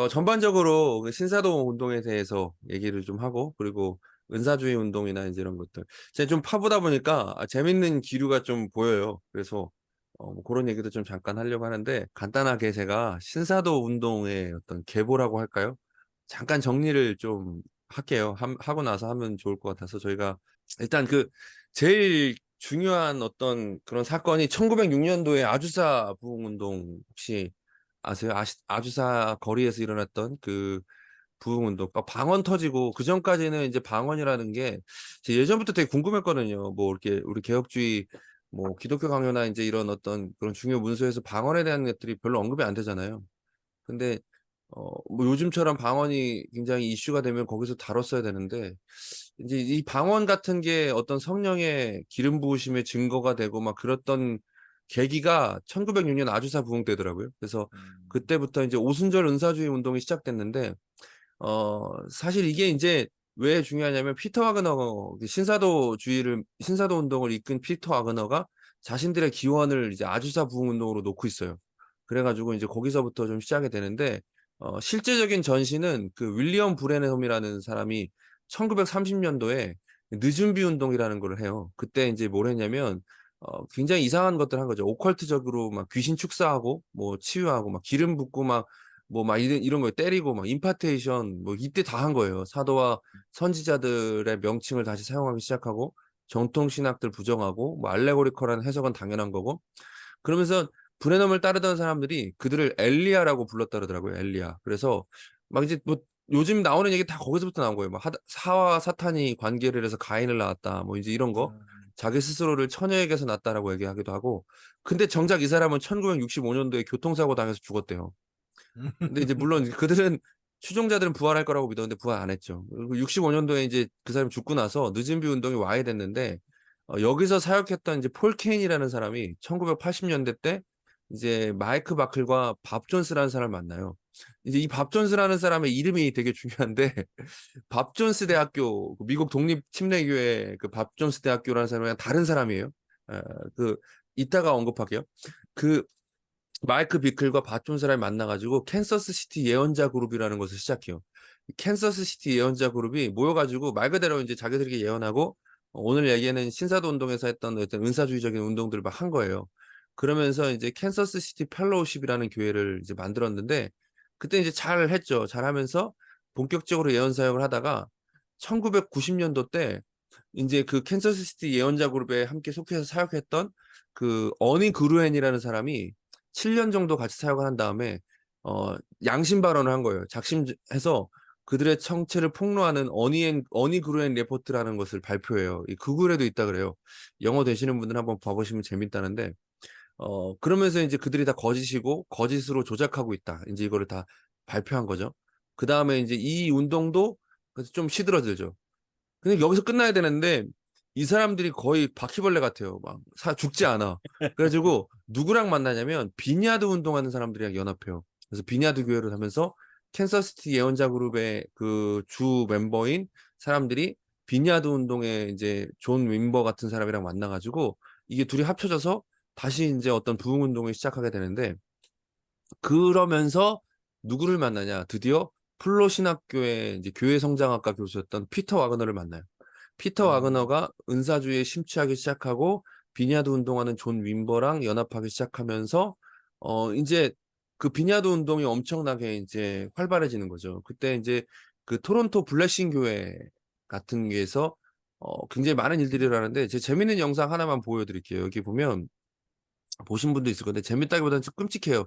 전반적으로 그 신사동 운동에 대해서 얘기를 좀 하고, 그리고 은사주의 운동이나 이제 이런 것들. 제가 좀 파보다 보니까 재밌는 기류가 좀 보여요. 그래서 뭐 그런 얘기도 좀 잠깐 하려고 하는데, 간단하게 제가 신사도 운동의 어떤 계보라고 할까요? 잠깐 정리를 좀 할게요. 하고 나서 하면 좋을 것 같아서 저희가 일단 그 제일 중요한 어떤 그런 사건이 1906년도에 아주사 부흥운동 혹시 아세요? 아주사 거리에서 일어났던 그 부흥운동. 방언 터지고 그 전까지는 이제 방언이라는 게 예전부터 되게 궁금했거든요. 뭐 이렇게 우리 개혁주의 뭐 기독교 강요나 이제 이런 어떤 그런 중요 문서에서 방언에 대한 것들이 별로 언급이 안 되잖아요. 근데 뭐 요즘처럼 방언이 굉장히 이슈가 되면 거기서 다뤘어야 되는데 이제 이 방언 같은 게 어떤 성령의 기름 부으심의 증거가 되고 막 그랬던 계기가 1906년 아주사 부흥 때더라고요. 그래서 음. 그때부터 이제 오순절 은사주의 운동이 시작됐는데 사실 이게 이제 왜 중요하냐면 피터 와그너 신사도 운동을 이끈 피터 와그너가 자신들의 기원을 이제 아주사 부흥 운동으로 놓고 있어요. 그래가지고 이제 거기서부터 좀 시작이 되는데 실제적인 전시는 그 윌리엄 브레넘이라는 사람이 1930년도에 늦은 비 운동이라는 걸 해요. 그때 이제 뭘 했냐면 굉장히 이상한 것들 한 거죠. 오컬트적으로 막 귀신 축사하고 뭐 치유하고 막 기름 붓고 막 뭐 막 이런 거 때리고 막 임파테이션 뭐 이때 다 한 거예요. 사도와 선지자들의 명칭을 다시 사용하기 시작하고 정통 신학들 부정하고 뭐 알레고리컬한 해석은 당연한 거고 그러면서 브레넘을 따르던 사람들이 그들을 엘리야라고 불렀다 그러더라고요. 엘리야. 그래서 막 이제 뭐 요즘 나오는 얘기 다 거기서부터 나온 거예요. 막 사와 사탄이 관계를 해서 가인을 낳았다. 뭐 이제 이런 거. 자기 스스로를 처녀에게서 낳았다라고 얘기하기도 하고. 근데 정작 이 사람은 1965년도에 교통사고 당해서 죽었대요. 근데 이제 물론 그들은 추종자들은 부활할 거라고 믿었는데 부활 안 했죠. 그리고 65년도에 이제 그 사람이 죽고 나서 늦은 비 운동이 와해 됐는데 여기서 사역했던 이제 폴 케인이라는 사람이 1980년대 때 이제 마이크 바클과 밥 존스라는 사람을 만나요. 이제 이 밥 존스라는 사람의 이름이 되게 중요한데 밥 존스 대학교 그 미국 독립 침례교회 그 밥 존스 대학교라는 사람이랑 다른 사람이에요. 어, 그 이따가 언급할게요. 그 마이크 비클과 바톤 사람이 만나가지고 캔서스 시티 예언자 그룹이라는 것을 시작해요. 캔서스 시티 예언자 그룹이 모여가지고 말 그대로 이제 자기들끼리 예언하고 오늘 얘기는 신사도 운동에서 했던 어떤 은사주의적인 운동들을 막 한 거예요. 그러면서 이제 캔서스 시티 펠로우십이라는 교회를 이제 만들었는데 그때 이제 잘 했죠. 잘 하면서 본격적으로 예언 사역을 하다가 1990년도 때 이제 그 캔서스 시티 예언자 그룹에 함께 속해서 사역했던 그 어니 그루엔이라는 사람이 7년 정도 같이 사역을 한 다음에 양심 발언을 한 거예요. 작심해서 그들의 정체를 폭로하는 어니 그루엔 레포트라는 것을 발표해요. 이 구글에도 있다 그래요. 영어 되시는 분들 한번 봐보시면 재밌다는데 그러면서 이제 그들이 다 거짓이고 거짓으로 조작하고 있다. 이제 이거를 다 발표한 거죠. 그 다음에 이제 이 운동도 그래서 좀 시들어들죠. 근데 여기서 끝나야 되는데 이 사람들이 거의 바퀴벌레 같아요. 막 죽지 않아. 그래가지고 누구랑 만나냐면 비니아드 운동하는 사람들이랑 연합해요. 그래서 비니아드 교회를 하면서 캔서시티 예언자 그룹의 그 주 멤버인 사람들이 비니아드 운동에 이제 존 윈버 같은 사람이랑 만나가지고 이게 둘이 합쳐져서 다시 이제 어떤 부흥 운동을 시작하게 되는데 그러면서 누구를 만나냐? 드디어 플로 신학교의 이제 교회 성장학과 교수였던 피터 와그너를 만나요. 피터 음. 와그너가 은사주의에 심취하기 시작하고 비냐드 운동하는 존 윈버랑 연합하기 시작하면서 이제 그 비냐드 운동이 엄청나게 이제 활발해지는 거죠. 그때 이제 그 토론토 블레싱 교회 같은 게에서 굉장히 많은 일들이 일어나는데 제 재밌는 영상 하나만 보여드릴게요. 여기 보면 보신 분도 있을 건데 재밌다기보다는 좀 끔찍해요.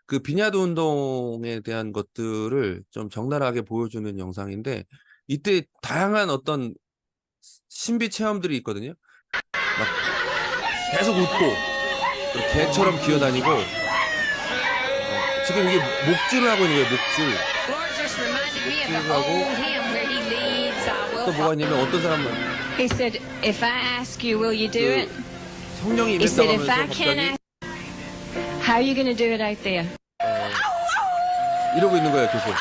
그 비냐드 운동에 대한 것들을 좀 적나라하게 보여주는 영상인데 이때 다양한 어떤 신비 체험들이 있거든요. 막 계속 웃고 그리고 개처럼 기어다니고 지금 이게 목줄을 하고 있는 거예요. 목줄을 하고 또 뭐가 있냐면 어떤 사람은 He said, if I ask you, will you do 그 it? 성령이 He said, 임했다고 if I 하면서 can't 갑자기 ask, how are you going to do it out there? 이러고 있는 거예요. 계속.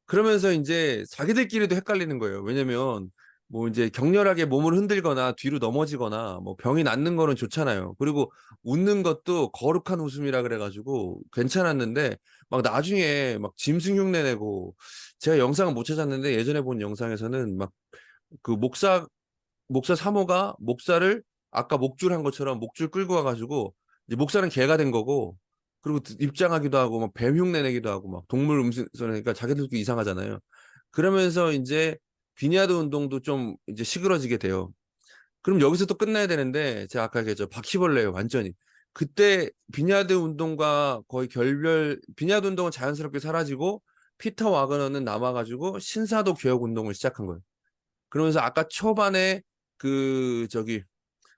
그러면서 이제 자기들끼리도 헷갈리는 거예요. 왜냐면 뭐 이제 격렬하게 몸을 흔들거나 뒤로 넘어지거나 뭐 병이 낫는 거는 좋잖아요. 그리고 웃는 것도 거룩한 웃음이라 그래가지고 괜찮았는데 막 나중에 막 짐승 흉내 내고 제가 영상은 못 찾았는데 예전에 본 영상에서는 막 그 목사 사모가 목사를 아까 목줄 한 것처럼 목줄 끌고 와가지고 이제 목사는 개가 된 거고 그리고 입장하기도 하고 막 뱀 흉내 내기도 하고 막 동물 음식소리니까 자기들도 이상하잖아요. 그러면서 이제 비니아드 운동도 좀 이제 시끄러지게 돼요. 그럼 여기서 또 끝나야 되는데 제가 아까 얘기했죠. 바퀴벌레예요, 완전히. 그때 비니아드 운동과 거의 비니아드 운동은 자연스럽게 사라지고 피터 와그너는 남아가지고 신사도 개혁 운동을 시작한 거예요. 그러면서 아까 초반에 그 저기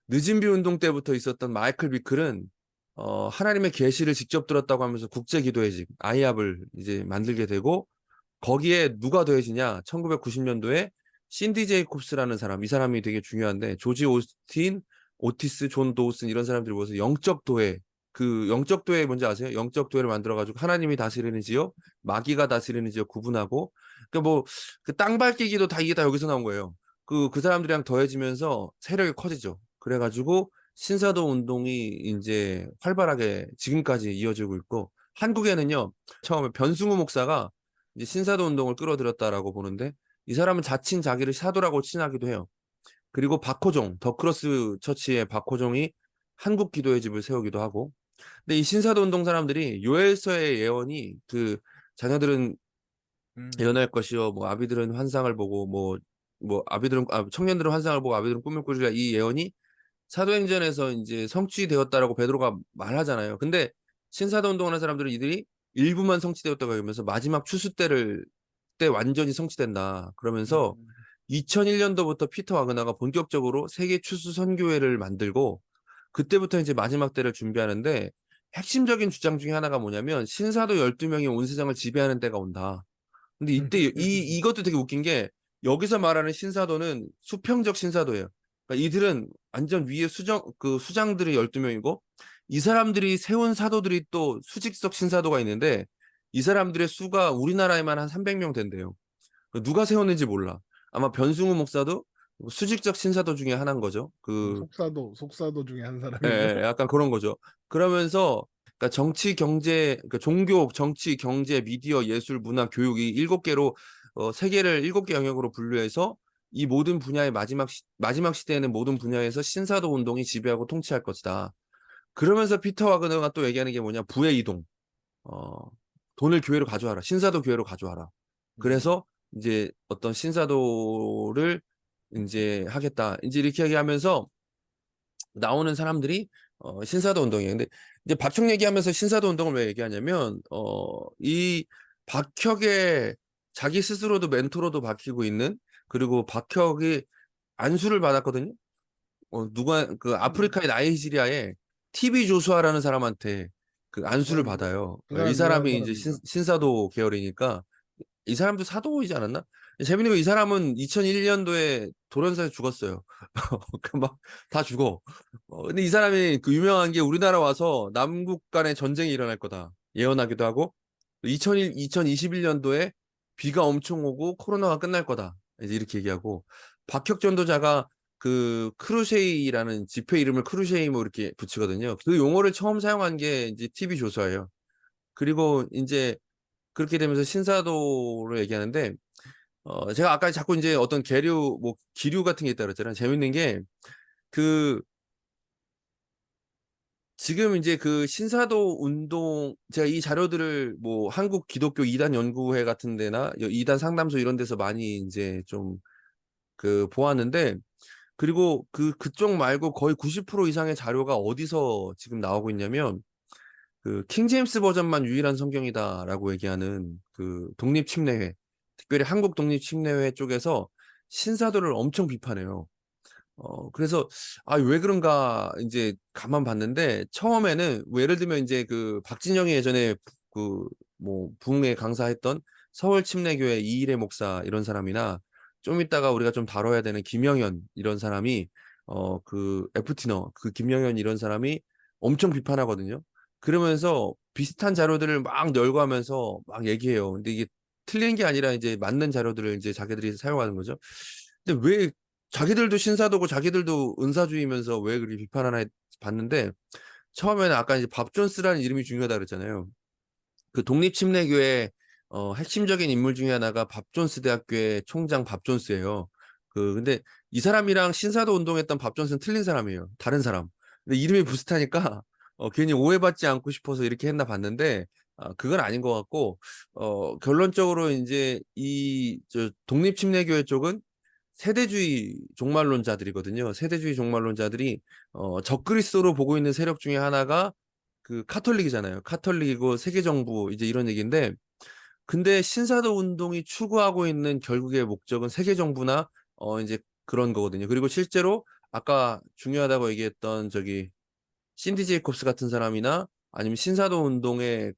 늦은 비 운동 때부터 있었던 마이클 비클은 하나님의 계시를 직접 들었다고 하면서 국제 기도회직 아이합을 이제 만들게 되고 거기에 누가 더해지냐? 1990년도에 신디 제이콥스라는 사람, 이 사람이 되게 중요한데 조지 오스틴, 오티스, 존 도우슨 이런 사람들이 모여서 영적 도회, 그 영적 도회 뭔지 아세요? 영적 도회를 만들어 가지고 하나님이 다스리는 지역, 마귀가 다스리는 지역 구분하고 그러니까 뭐 그 땅 밟기기도 다 이게 다 여기서 나온 거예요. 그 사람들이랑 더해지면서 세력이 커지죠. 그래가지고 신사도 운동이 이제 활발하게 지금까지 이어지고 있고 한국에는요 처음에 변승우 목사가 이제 신사도 운동을 끌어들였다라고 보는데 이 사람은 자칭 자기를 사도라고 칭하기도 해요. 그리고 박호종, 더크로스 처치의 박호종이 한국 기도의 집을 세우기도 하고 근데 이 신사도 운동 사람들이 요엘서의 예언이 그 자녀들은 예언할 것이요 뭐 아비들은 환상을 보고 청년들은 환상을 보고 아비들은 꿈을 꾸리라 이 예언이 사도행전에서 이제 성취되었다라고 베드로가 말하잖아요. 근데 신사도 운동하는 사람들은 이들이 일부만 성취되었다고 하면서 마지막 추수 때 완전히 성취된다. 그러면서 2001년도부터 피터 와그나가 본격적으로 세계 추수 선교회를 만들고 그때부터 이제 마지막 때를 준비하는데 핵심적인 주장 중에 하나가 뭐냐면 신사도 12명이 온 세상을 지배하는 때가 온다. 근데 이때 이것도 되게 웃긴 게 여기서 말하는 신사도는 수평적 신사도예요. 그러니까 이들은 완전 위에 수장들이 12명이고 이 사람들이 세운 사도들이 또 수직적 신사도가 있는데 이 사람들의 수가 우리나라에만 한 300명 된대요. 누가 세웠는지 몰라. 아마 변승우 목사도 수직적 신사도 중에 하나인 거죠. 속사도 중에 한 예, 사람이네요. 예, 약간 그런 거죠. 그러면서 그러니까 정치, 경제, 그러니까 종교, 정치, 경제, 미디어, 예술, 문화, 교육 이 7개로 세계를 7개 영역으로 분류해서 이 모든 분야의 마지막 시대에는 모든 분야에서 신사도 운동이 지배하고 통치할 것이다. 그러면서 피터 와그너가 또 얘기하는 게 뭐냐? 부의 이동. 어, 돈을 교회로 가져와라. 신사도 교회로 가져와라. 그래서 이제 어떤 신사도를 이제 하겠다. 이제 이렇게 얘기하면서 나오는 사람들이 신사도 운동이에요. 근데 이제 박혁 얘기하면서 신사도 운동을 왜 얘기하냐면 이 박혁의 자기 스스로도 멘토로도 박히고 있는 그리고 박혁이 안수를 받았거든요. 누가 그 아프리카의 나이지리아에 TV 조수아라는 사람한테 그 안수를 받아요. 그 이 사람 유명한 사람이 이제 사람이죠. 신사도 계열이니까 이 사람도 사도이지 않았나? 재밌는 건 이 사람은 2001년도에 돌연사에 죽었어요. 그 막 다 죽어. 근데 이 사람이 그 유명한 게 우리나라 와서 남북 간의 전쟁이 일어날 거다. 예언하기도 하고 2021년도에 비가 엄청 오고 코로나가 끝날 거다. 이제 이렇게 얘기하고 박혁 전도자가 그 크루쉐이라는 집회 이름을 크루쉐이 뭐 이렇게 붙이거든요. 그 용어를 처음 사용한 게 이제 TV 조서예요. 그리고 이제 그렇게 되면서 신사도를 얘기하는데 제가 아까 자꾸 이제 어떤 기류 같은 게 있다 그랬잖아요. 재밌는 게 그 지금 이제 그 신사도 운동 제가 이 자료들을 뭐 한국 기독교 이단 연구회 같은 데나 이단 상담소 이런 데서 많이 이제 좀 그 보았는데 그리고 그쪽 말고 거의 90% 이상의 자료가 어디서 지금 나오고 있냐면 그 킹제임스 버전만 유일한 성경이다라고 얘기하는 그 독립침례회, 특별히 한국 독립침례회 쪽에서 신사도를 엄청 비판해요. 그래서 왜 그런가 이제 가만 봤는데 처음에는 뭐 예를 들면 이제 그 박진영이 예전에 그 뭐 부흥회 강사했던 서울 침례교회 이일의 목사 이런 사람이나 좀 이따가 우리가 좀 다뤄야 되는 김영현 이런 사람이 그 FT너 그 김영현 이런 사람이 엄청 비판하거든요. 그러면서 비슷한 자료들을 막 열거하면서 막 얘기해요. 근데 이게 틀린 게 아니라 이제 맞는 자료들을 이제 자기들이 사용하는 거죠. 근데 왜 자기들도 신사도고 자기들도 은사주의면서 왜 그렇게 비판하나 봤는데 처음에는 아까 이제 밥 존스라는 이름이 중요하다 그랬잖아요. 그 독립침례교회 핵심적인 인물 중에 하나가 밥 존스 대학교의 총장 밥 존스예요. 근데 이 사람이랑 신사도 운동했던 밥 존스는 틀린 사람이에요. 다른 사람. 근데 이름이 비슷하니까 괜히 오해받지 않고 싶어서 이렇게 했나 봤는데 그건 아닌 것 같고 결론적으로 이제 저 독립침례교회 쪽은 세대주의 종말론자들이거든요. 세대주의 종말론자들이 적그리스도로 보고 있는 세력 중에 하나가 그 카톨릭이잖아요. 카톨릭이고 세계정부 이제 이런 얘기인데 근데 신사도 운동이 추구하고 있는 결국의 목적은 세계정부나 이제 그런 거거든요. 그리고 실제로 아까 중요하다고 얘기했던 저기 신디 제이콥스 같은 사람이나 아니면 신사도 운동의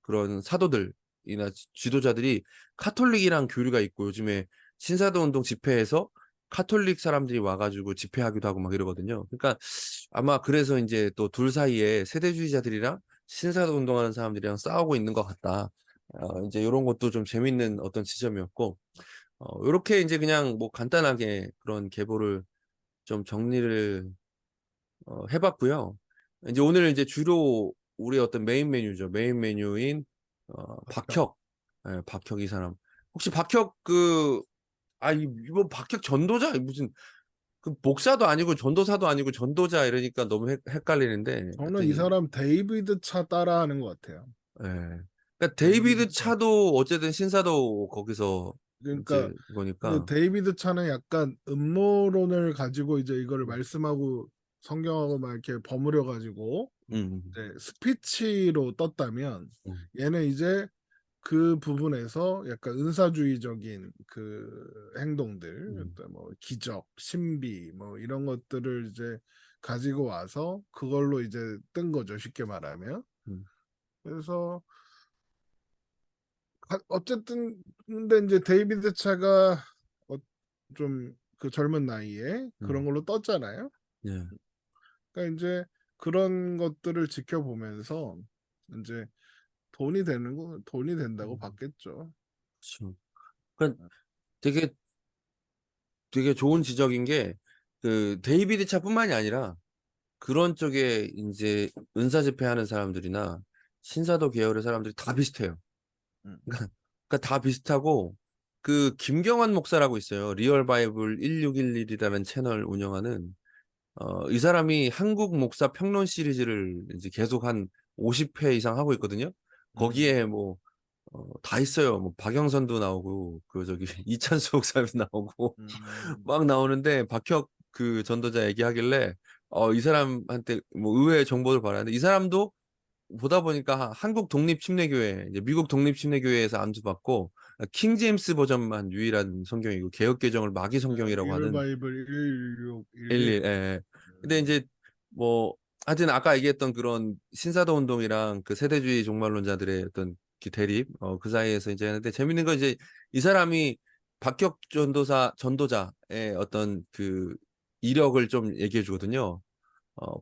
그런 사도들이나 지도자들이 카톨릭이랑 교류가 있고 요즘에 신사도 운동 집회에서 카톨릭 사람들이 와가지고 집회하기도 하고 막 이러거든요. 그러니까 아마 그래서 이제 또 둘 사이에 세대주의자들이랑 신사도 운동하는 사람들이랑 싸우고 있는 것 같다. 이제 이런 것도 좀 재밌는 어떤 지점이었고, 이렇게 이제 그냥 뭐 간단하게 그런 계보를 좀 정리를 해봤고요. 이제 오늘 이제 주로 우리 어떤 메인 메뉴죠. 메인 메뉴인 박혁. 예, 박혁 이 사람. 혹시 박혁 이번 박혁 전도자 무슨 그 목사도 아니고 전도사도 아니고 전도자 이러니까 너무 헷갈리는데 저는 하여튼 이 사람 데이비드 차 따라하는 것 같아요. 예. 그러니까 데이비드 데이비드 차. 차도 어쨌든 신사도 거기서 그러니까 이제 근데 이거니까 데이비드 차는 약간 음모론을 가지고 이제 이거를 음, 말씀하고 성경하고 막 이렇게 버무려 가지고 음, 이제 스피치로 떴다면 음, 얘는 이제 그 부분에서 약간 은사주의적인 그 행동들, 음, 어떤 뭐 기적, 신비 뭐 이런 것들을 이제 가지고 와서 그걸로 이제 뜬 거죠, 쉽게 말하면. 음, 그래서 어쨌든 근데 이제 데이비드 차가 좀 그 젊은 나이에 그런 음, 걸로 떴잖아요. 예, 그러니까 이제 그런 것들을 지켜보면서 이제 돈이 된다고 봤겠죠. 그렇죠. 그러니까 되게 좋은 지적인 게 그 데이비드 차뿐만이 아니라 그런 쪽에 이제 은사 집회하는 사람들이나 신사도 계열의 사람들이 다 비슷해요. 음. 그러니까 다 비슷하고 그 김경환 목사라고 있어요. 리얼 바이블 1611이라는 채널 운영하는 이 사람이 한국 목사 평론 시리즈를 이제 계속 한 50회 이상 하고 있거든요. 음. 거기에 뭐 다 있어요. 뭐 박영선도 나오고 그 저기 이찬수 목사도 나오고 음. 막 나오는데 박혁 그 전도자 얘기하길래 이 사람한테 뭐 의외의 정보를 받았는데 이 사람도 보다 보니까 한국 독립침례교회 이제 미국 독립침례교회에서 안수받고 킹 제임스 버전만 유일한 성경이고 개역 개정을 마귀 성경이라고 리얼 하는 바이블 11 1611. 예. 근데 이제 뭐 하여튼 아까 얘기했던 그런 신사도 운동이랑 그 세대주의 종말론자들의 어떤 그 대립 그 사이에서 이제 하는데 재밌는 건 이제 이 사람이 박혁 전도자의 어떤 그 이력을 좀 얘기해 주거든요.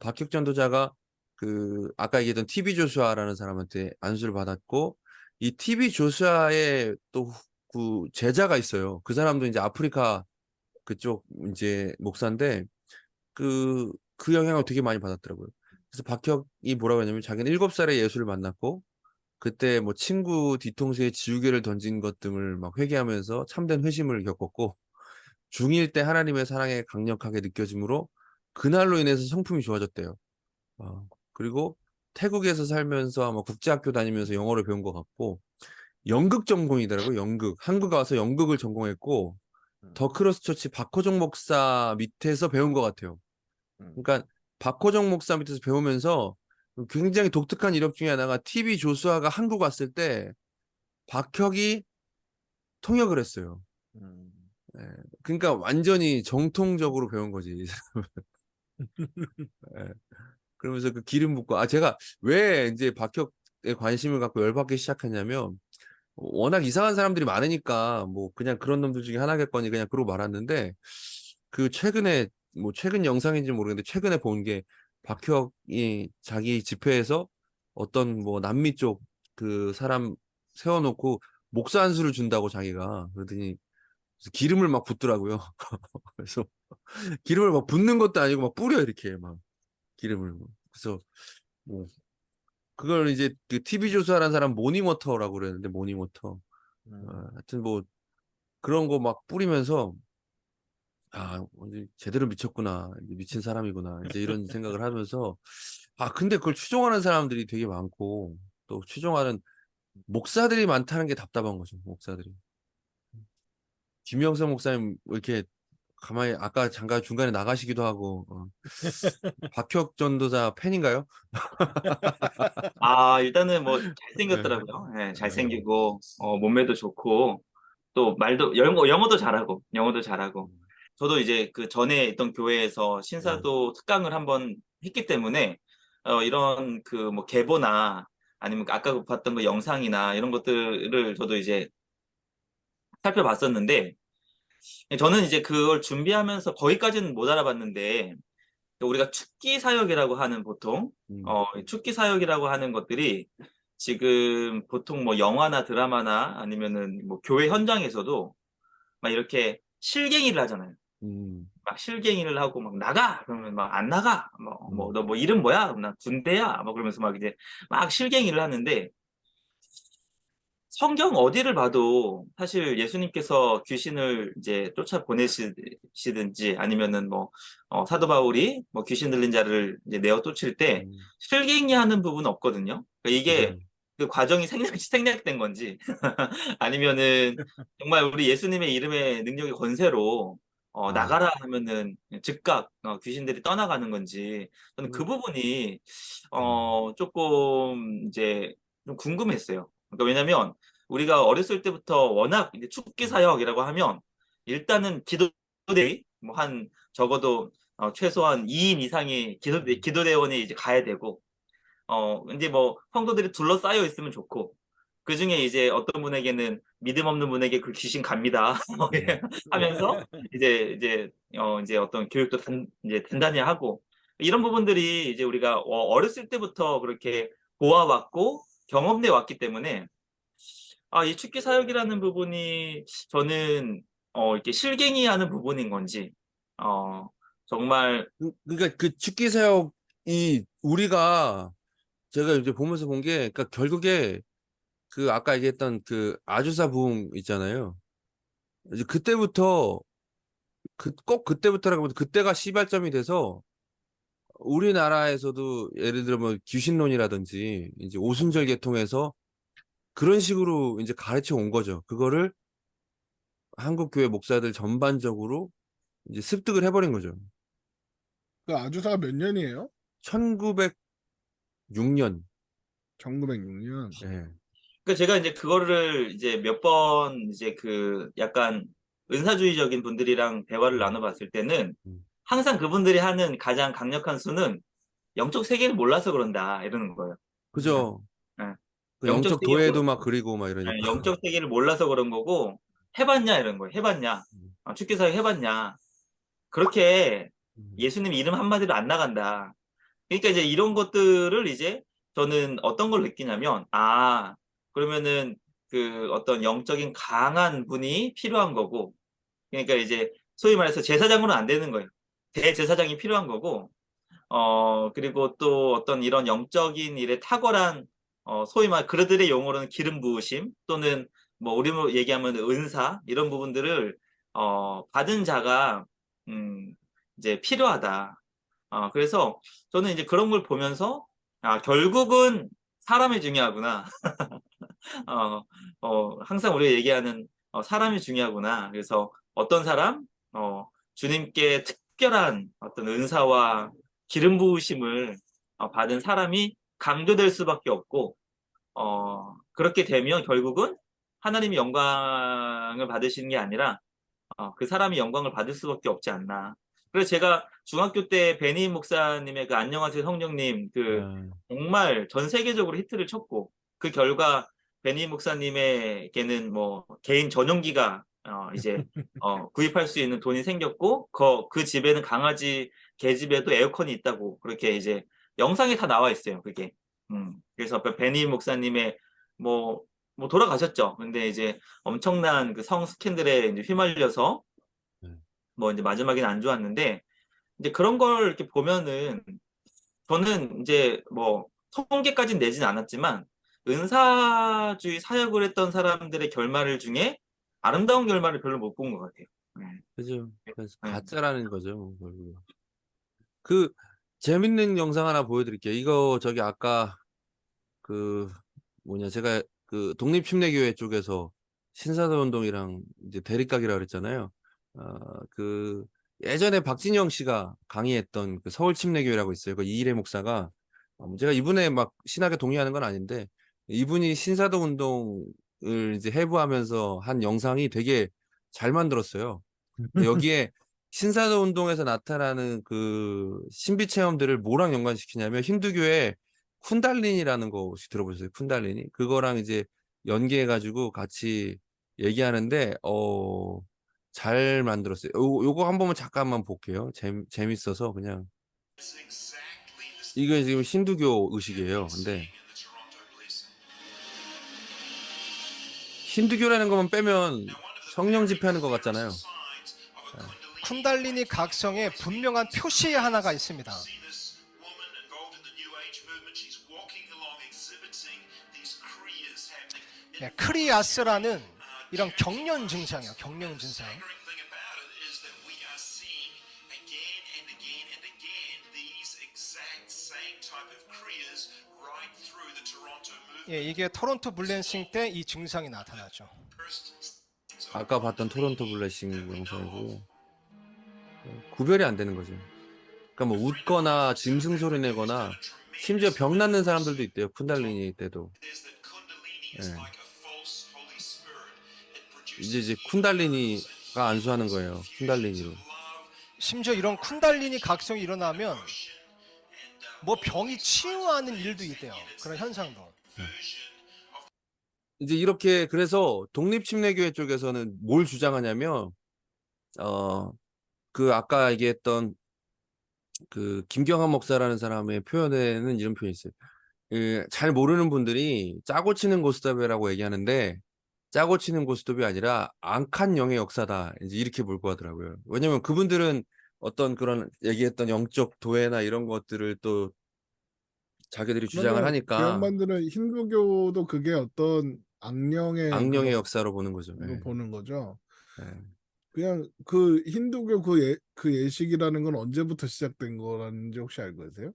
박혁 전도자가 그 아까 얘기했던 TV 조슈아라는 사람한테 안수를 받았고 이 TV 조슈아의 또 그 제자가 있어요. 그 사람도 이제 아프리카 그쪽 이제 목사인데 그 영향을 되게 많이 받았더라고요. 그래서 박혁이 뭐라고 했냐면 자기는 7살에 예수를 만났고 그때 뭐 친구 뒤통수에 지우개를 던진 것 등을 막 회개하면서 참된 회심을 겪었고 중2일 때 하나님의 사랑에 강력하게 느껴지므로 그날로 인해서 성품이 좋아졌대요. 그리고 태국에서 살면서 아마 국제학교 다니면서 영어를 배운 것 같고 연극 전공이더라고요. 연극. 한국 와서 연극을 전공했고 음. 더 크로스처치 박호정 목사 밑에서 배운 것 같아요. 음. 그러니까 박호정 목사 밑에서 배우면서 굉장히 독특한 이력 중에 하나가 TV 조수아가 한국 왔을 때 박혁이 통역을 했어요. 음. 예. 그러니까 완전히 정통적으로 배운 거지. 예. 그러면서 그 기름 붓고 제가 왜 이제 박혁에 관심을 갖고 열받기 시작했냐면 워낙 이상한 사람들이 많으니까 뭐 그냥 그런 놈들 중에 하나겠거니 그냥 그러고 말았는데 그 최근에 뭐 최근 영상인지 모르겠는데 최근에 본 게 박혁이 자기 집회에서 어떤 뭐 남미 쪽 그 사람 세워놓고 목사 안수를 준다고 자기가 그러더니 기름을 막 붓더라고요. 그래서 기름을 막 붓는 것도 아니고 막 뿌려 이렇게 막 기름을. 그래서 뭐 그걸 이제 그 TV 조사하는 사람 모니모터라고 그랬는데 모니모터. 하여튼 뭐 그런 거 막 뿌리면서 이제 제대로 미쳤구나. 이제 미친 사람이구나. 이제 이런 생각을 하면서 근데 그걸 추종하는 사람들이 되게 많고 또 추종하는 목사들이 많다는 게 답답한 거죠. 목사들이. 김영선 목사님 뭐 이렇게 가만히 아까 잠깐 중간에 나가시기도 하고 박혁 전도사 팬인가요? 일단은 뭐 네. 잘생겼더라고요. 예, 네. 잘생기고 몸매도 좋고 또 말도 영어도 잘하고. 저도 이제 그 전에 있던 교회에서 네. 신사도 특강을 한번 했기 때문에 이런 그 뭐 계보나 아니면 아까 봤던 그 영상이나 이런 것들을 저도 이제 살펴봤었는데 저는 이제 그걸 준비하면서 거기까지는 못 알아봤는데 우리가 축기 사역이라고 하는 보통 축기 사역이라고 하는 것들이 지금 보통 뭐 영화나 드라마나 아니면은 뭐 교회 현장에서도 막 이렇게 실갱이를 하잖아요. 음, 막 실갱이를 하고 막 나가 그러면 막 안 나가 뭐 음, 너 뭐 이름 뭐야? 그럼 나 군대야 막 그러면서 막 이제 막 실갱이를 하는데 성경 어디를 봐도 사실 예수님께서 귀신을 이제 쫓아 보내시든지 아니면은 뭐 사도 바울이 뭐 귀신 들린 자를 이제 내어 쫓을 때 음, 실갱이하는 부분은 없거든요. 그러니까 이게 그죠. 그 과정이 생략된 건지 아니면은 정말 우리 예수님의 이름의 능력의 권세로 아, 나가라 하면은 즉각 귀신들이 떠나가는 건지 저는 그 음, 부분이 음, 조금 이제 좀 궁금했어요. 그러니까 왜냐면 우리가 어렸을 때부터 워낙 이제 축기 음, 사역이라고 하면 일단은 기도대회 뭐 한 적어도 최소한 2인 이상의 기도대원에 이제 가야 되고 이제 뭐 성도들이 둘러싸여 있으면 좋고 그중에 이제 어떤 분에게는 믿음 없는 분에게 그 귀신 갑니다. 뭐 음, 이렇게 하면서 이제 어떤 교육도 이제 단단히 하고 이런 부분들이 이제 우리가 어렸을 때부터 그렇게 보아왔고 경험돼 왔기 때문에 이 축기 사역이라는 부분이 저는 이렇게 실갱이 하는 부분인 건지 어 정말 그러니까 그 축기 사역이 우리가 제가 이제 보면서 본 게, 그러니까 결국에 그 아까 얘기했던 그 아주사 부흥 있잖아요. 이제 그때부터 꼭 그때부터라고 보면 그때가 시발점이 돼서 우리나라에서도 예를 들어 뭐 귀신론이라든지 이제 오순절 계통에서 그런 식으로 이제 가르쳐 온 거죠. 그거를 한국 교회 목사들 전반적으로 이제 습득을 해버린 거죠. 그 아주사가 몇 년이에요? 1906년. 1906년. 예. 그 제가 이제 그거를 이제 몇 번 이제 그 약간 은사주의적인 분들이랑 대화를 음, 나눠봤을 때는 음. 항상 그분들이 하는 가장 강력한 수는 영적 세계를 몰라서 그런다 이러는 거예요. 그죠. 예. 그 영적 영적 세계 도해도 막 그리고 막 예, 이러니까. 영적 세계를 몰라서 그런 거고 해봤냐 이런 거예요. 해봤냐? 음, 축기사역 해봤냐? 그렇게 음, 예수님 이름 한마디로 안 나간다. 그러니까 이제 이런 것들을 이제 저는 어떤 걸 느끼냐면 그러면은 그 어떤 영적인 강한 분이 필요한 거고 그러니까 이제 소위 말해서 제사장으로는 안 되는 거예요. 대제사장이 필요한 거고 그리고 또 어떤 이런 영적인 일에 탁월한 소위 말 그들의 용어로는 기름 부으심 또는 뭐 우리로 얘기하면 은사 이런 부분들을 받은 자가 음 이제 필요하다. 그래서 저는 이제 그런 걸 보면서 결국은 사람이 중요하구나. 어, 항상 우리가 얘기하는 사람이 중요하구나. 그래서 어떤 사람, 주님께 특별한 어떤 은사와 기름 부으심을 받은 사람이 강조될 수밖에 없고, 그렇게 되면 결국은 하나님이 영광을 받으시는 게 아니라 그 사람이 영광을 받을 수밖에 없지 않나. 그래서 제가 중학교 때 베니 목사님의 그 안녕하세요 성령님 그 아, 정말 전 세계적으로 히트를 쳤고 그 결과 베니 목사님에게는 뭐 개인 전용기가 이제 구입할 수 있는 돈이 생겼고 그 집에는 강아지 개 집에도 에어컨이 있다고 그렇게 이제 영상에 다 나와 있어요 그게. 그래서 베니 목사님의 뭐 돌아가셨죠. 근데 이제 엄청난 그 성 스캔들에 이제 휘말려서 네. 뭐 이제 마지막에는 안 좋았는데 이제 그런 걸 이렇게 보면은 저는 이제 뭐 성계까지는 내진 않았지만 은사주의 사역을 했던 사람들의 결말 중에 아름다운 결말을 별로 못 본 것 같아요. 네. 그죠. 그래서 네. 가짜라는 거죠. 뭐 결국은. 그 재밌는 영상 하나 보여드릴게요. 이거 저기 아까 그 뭐냐 제가 그 독립침례교회 쪽에서 신사도 운동이랑 이제 대립각이라 그랬잖아요. 그 예전에 박진영 씨가 강의했던 그 서울 침례교회라고 있어요. 그 이일의 목사가 제가 이분의 막 신학에 동의하는 건 아닌데 이분이 신사도 운동을 이제 해부하면서 한 영상이 되게 잘 만들었어요. 근데 여기에 신사도 운동에서 나타나는 그 신비 체험들을 뭐랑 연관시키냐면 힌두교의 쿤달린이라는 거 혹시 들어보셨어요? 쿤달린이? 그거랑 이제 연계해가지고 같이 얘기하는데, 잘 만들었어요. 요거 한 번만 잠깐만 볼게요. 재밌어서 그냥. 이게 지금 힌두교 의식이에요. 근데 힌두교라는 것만 빼면 성령 집회하는 것 같잖아요. 쿤달리니 각성의 분명한 표시 하나가 있습니다. 네, 크리아스라는 이런 경련 증상이에요. 경련 증상. 예, 이게 토론토 블렌싱 때 이 증상이 나타나죠. 아까 봤던 토론토 블레싱 영상이고 구별이 안 되는 거죠. 그러니까 뭐 웃거나 짐승 소리 내거나 심지어 병 낫는 사람들도 있대요. 쿤달리니 때도. 예. 이제 쿤달리니가 안수하는 거예요. 쿤달리니로. 심지어 이런 쿤달리니 각성이 일어나면 뭐 병이 치유하는 일도 있대요. 그런 현상도. 이제 이렇게 그래서 독립침례교회 쪽에서는 뭘 주장하냐면 그 아까 얘기했던 그 김경환 목사라는 사람의 표현에는 이런 표현이 있어요. 잘 모르는 분들이 짜고 치는 고스톱이라고 얘기하는데 짜고 치는 고스톱이 아니라 앙칸 영의 역사다. 이제 이렇게 몰고 하더라고요. 왜냐면 그분들은 어떤 그런 얘기했던 영적 도회나 이런 것들을 또 자기들이 주장을 그러면 그 하니까 양반들은 힌두교도 그게 어떤 악령의 악령의 역사로 보는 거죠. 그거 예. 보는 거죠. 예. 그냥 그 힌두교 그 예식이라는 건 언제부터 시작된 거라는지 혹시 알고 계세요?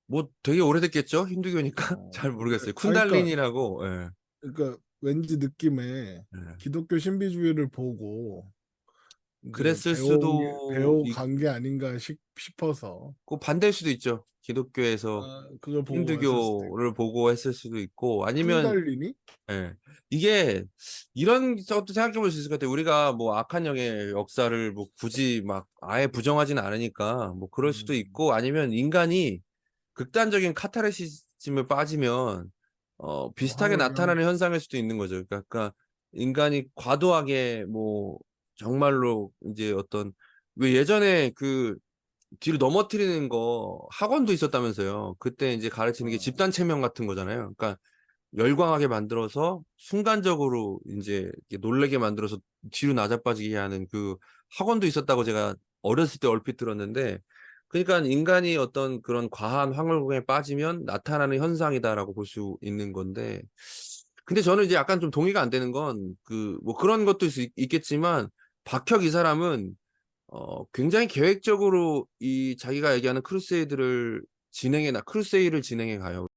뭐 되게 오래됐겠죠? 힌두교니까 잘 모르겠어요. 그러니까 쿤달린이라고. 예. 그러니까 왠지 느낌에 예. 기독교 신비주의를 보고 이제 그랬을 수도 배워간 게 아닌가 싶어서 있고 반대일 수도 있죠. 기독교에서 그걸 보고 왔을 수도 있고. 힌두교를 보고 했을 수도 있고 아니면 쿤달리니? 예. 이게 이런 것도 생각해 볼 수 있을 것 같아요. 우리가 뭐 악한 영의 역사를 뭐 굳이 막 아예 부정하지는 않으니까 뭐 그럴 수도 있고 아니면 인간이 극단적인 카타르시즘에 빠지면 비슷하게 나타나는 현상일 수도 있는 거죠. 그러니까 인간이 과도하게 뭐 정말로 이제 어떤 왜 예전에 그 뒤로 넘어뜨리는 거 학원도 있었다면서요. 그때 이제 가르치는 게 집단 체면 같은 거잖아요. 그러니까 열광하게 만들어서 순간적으로 이제 이렇게 놀래게 만들어서 뒤로 나자빠지게 하는 그 학원도 있었다고 제가 어렸을 때 얼핏 들었는데 그러니까 인간이 어떤 그런 과한 황홀공에 빠지면 나타나는 현상이다라고 볼 수 있는 건데 근데 저는 이제 약간 좀 동의가 안 되는 건 그 뭐 그런 것도 있겠지만 박혁 이 사람은 굉장히 계획적으로 이 자기가 얘기하는 크루세이드를 크루세이를 진행해 가요.